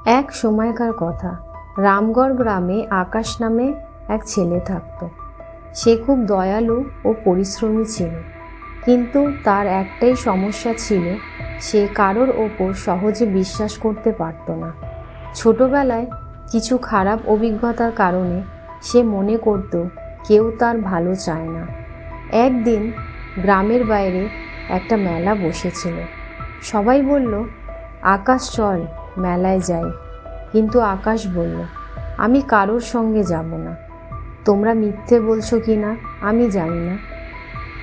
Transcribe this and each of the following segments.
এক সময়কার কথা, রামগড় গ্রামে আকাশ নামে এক ছেলে থাকত। সে খুব দয়ালু ও পরিশ্রমী ছিল, কিন্তু তার একটাই সমস্যা ছিল, সে কারোর ওপর সহজে বিশ্বাস করতে পারত না। ছোটবেলায় কিছু খারাপ অভিজ্ঞতার কারণে সে মনে করত কেউ তার ভালো চায় না। একদিন গ্রামের বাইরে একটা মেলা বসেছিল। সবাই বলল, আকাশ চল মেলায় যাই। কিন্তু আকাশ বলল, আমি কারোর সঙ্গে যাব না। তোমরা মিথ্যে বলছো কি না আমি জানি না।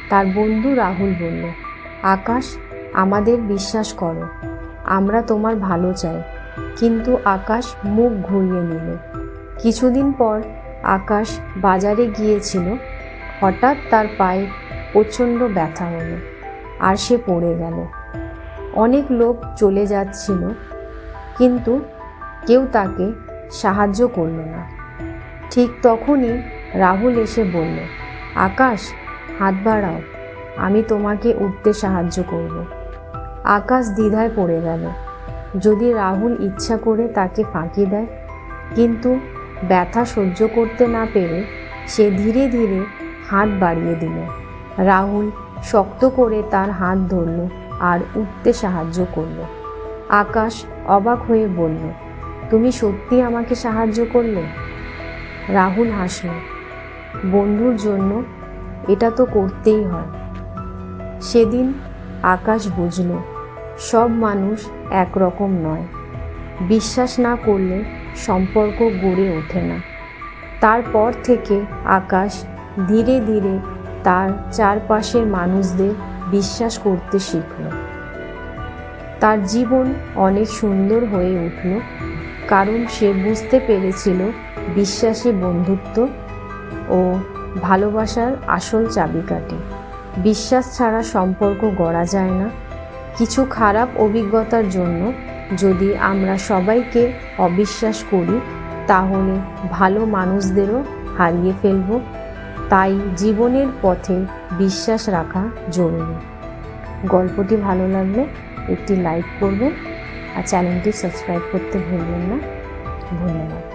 তার বন্ধু রাহুল বলল, আকাশ, আমাদের বিশ্বাস করো, আমরা তোমার ভালো চাই। কিন্তু আকাশ মুখ ঘুরিয়ে নিল। কিছুদিন পর আকাশ বাজারে গিয়েছিল। হঠাৎ তার পায়ে প্রচণ্ড ব্যথা হলো আর সে পড়ে গেল। অনেক লোক চলে যাচ্ছিল, কিন্তু কেউ তাকে সাহায্য করল না। ঠিক তখনই রাহুল এসে বলল, আকাশ, হাত বাড়াও, আমি তোমাকে উঠতে সাহায্য করব। আকাশ দ্বিধায় পড়ে গেল, যদি রাহুল ইচ্ছা করে তাকে ফাঁকি দেয়। কিন্তু ব্যথা সহ্য করতে না পেরে সে ধীরে ধীরে হাত বাড়িয়ে দিল। রাহুল শক্ত করে তার হাত ধরল আর উঠতে সাহায্য করল। আকাশ অবাক হয়ে বলল, তুমি সত্যি আমাকে সাহায্য করলে? রাহুল হাসল, বন্ধুর জন্য এটা তো করতেই হয়। সেদিন আকাশ বুঝল, সব মানুষ একরকম নয়। বিশ্বাস না করলে সম্পর্ক গড়ে ওঠে না। তারপর থেকে আকাশ ধীরে ধীরে তার চারপাশের মানুষদের বিশ্বাস করতে শিখল। তার জীবন অনেক সুন্দর হয়ে উঠল, কারণ সে বুঝতে পেরেছিল বিশ্বাসী বন্ধুত্ব ও ভালোবাসার আসল চাবিকাঠি। বিশ্বাস ছাড়া সম্পর্ক গড়া যায় না। কিছু খারাপ অভিজ্ঞতার জন্য যদি আমরা সবাইকে অবিশ্বাস করি, তাহলে ভালো মানুষদেরও হারিয়ে ফেলব। তাই জীবনের পথে বিশ্বাস রাখা জরুরি। গল্পটি ভালো লাগলে একটি লাইক করবেন আর চ্যানেলটি সাবস্ক্রাইব করতে ভুলবেন না। ধন্যবাদ।